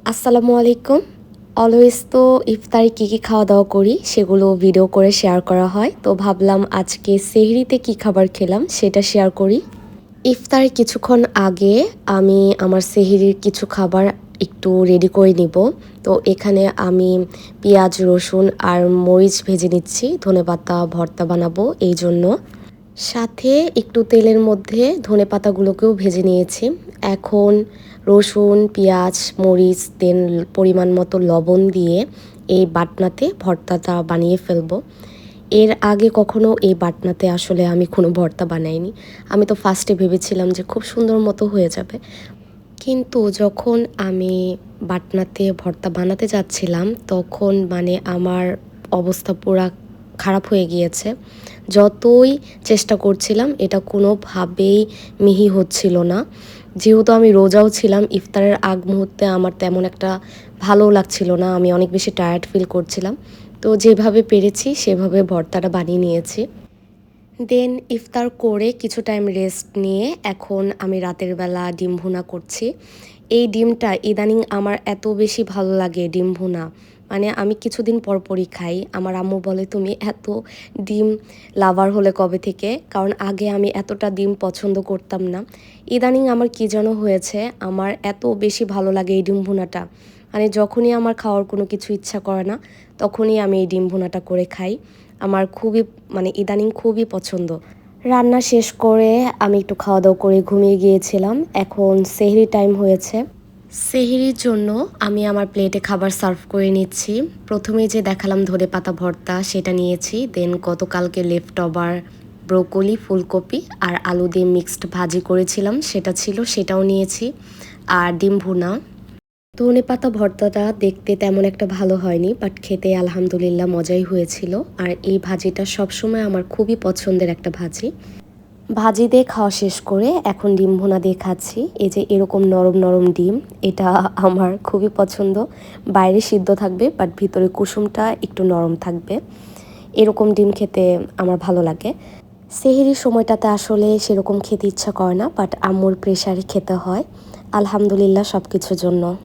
আসসালামু আলাইকুম। অলওয়েজ তো ইফতারে কী খাওয়া দাওয়া করি সেগুলো ভিডিও করে শেয়ার করা হয়। তো ভাবলাম আজকে সেহরিতে কী খাবার খেলাম সেটা শেয়ার করি। ইফতারের কিছুক্ষণ আগে আমি আমার সেহরির কিছু খাবার একটু রেডি করে নিব। তো এখানে আমি পেঁয়াজ, রসুন আর মরিচ ভেজে নিচ্ছি। ধনেপাতা ভর্তা বানাবো এই জন্য। সাথে একটু তেলের মধ্যে ধনেপাতাগুলোকেও ভেজে নিয়েছি। এখন রসুন, পেঁয়াজ, মরিচ দেন পরিমাণ মতো লবণ দিয়ে এই বাটনাতে ভর্তাটা বানিয়ে ফেলবো। এর আগে কখনো এই বাটনাতে আসলে আমি কোনো ভর্তা বানাইনি। আমি তো ফার্স্টে ভেবেছিলাম যে খুব সুন্দর মতো হয়ে যাবে। কিন্তু যখন আমি বাটনাতে ভর্তা বানাতে যাচ্ছিলাম তখন আমার অবস্থা পুরা খারাপ হয়ে গিয়েছে। যতই চেষ্টা করছিলাম এটা কোনোভাবেই মিহি হচ্ছিল না। যেহেতু আমি রোজাও ছিলাম, ইফতারের আগ মুহূর্তে আমার তেমন একটা ভালো লাগছিল না। আমি অনেক বেশি টায়ার্ড ফিল করছিলাম। তো যেভাবে পেরেছি সেভাবে ভর্তাটা বানিয়ে নিয়েছি। দেন ইফতার করে কিছু টাইম রেস্ট নিয়ে এখন আমি রাতের বেলা ডিম ভুনা করছি। এই ডিমটা ইদানিং আমার এত বেশি ভালো লাগে ডিম ভুনা। আমি কিছুদিন পরপরই খাই। আমার আম্মু বলে, "তুমি এত ডিম লাভার হলে কবে থেকে?" কারণ আগে আমি এতটা ডিম পছন্দ করতাম না। ইদানিং আমার কী যেন হয়েছে, আমার এত বেশি ভালো লাগে এই ডিম ভুনাটা। যখনই আমার খাওয়ার কোনো কিছু ইচ্ছা করে না, তখনই আমি এই ডিম ভুনাটা করে খাই। আমার খুবই ইদানিং খুবই পছন্দ। রান্না শেষ করে আমি একটু খাওয়া দাওয়া করে ঘুমিয়ে গিয়েছিলাম। এখন সেহরি টাইম হয়েছে। সেহরির জন্য আমি আমার প্লেটে খাবার সার্ভ করে নিচ্ছি। প্রথমেই যে দেখালাম ধনেপাতা ভর্তা সেটা নিয়েছি। দেন গতকালকে লেফট ওভার ব্রোকলি, ফুলকপি আর আলু দিয়ে মিক্সড ভাজি করেছিলাম সেটা ছিল, সেটাও নিয়েছি। আর ডিম ভুনা। ধনেপাতা ভর্তাটা দেখতে তেমন একটা ভালো হয়নি, বাট খেতে আলহামদুলিল্লাহ মজাই হয়েছিল। আর এই ভাজিটা সবসময় আমার খুবই পছন্দের একটা ভাজি। ভাজি দিয়ে খাওয়া শেষ করে এখন ডিম ভুনা দিয়ে খাচ্ছি। এই যে এরকম নরম নরম ডিম, এটা আমার খুবই পছন্দ। বাইরে সিদ্ধ থাকবে বাট ভিতরে কুসুমটা একটু নরম থাকবে। এরকম ডিম খেতে আমার ভালো লাগে। সেহরির সময়টাতে আসলে সেরকম খেতে ইচ্ছা করে না, বাট আম্মুর প্রেশারে খেতে হয়। আলহামদুলিল্লাহ সব কিছুর জন্য।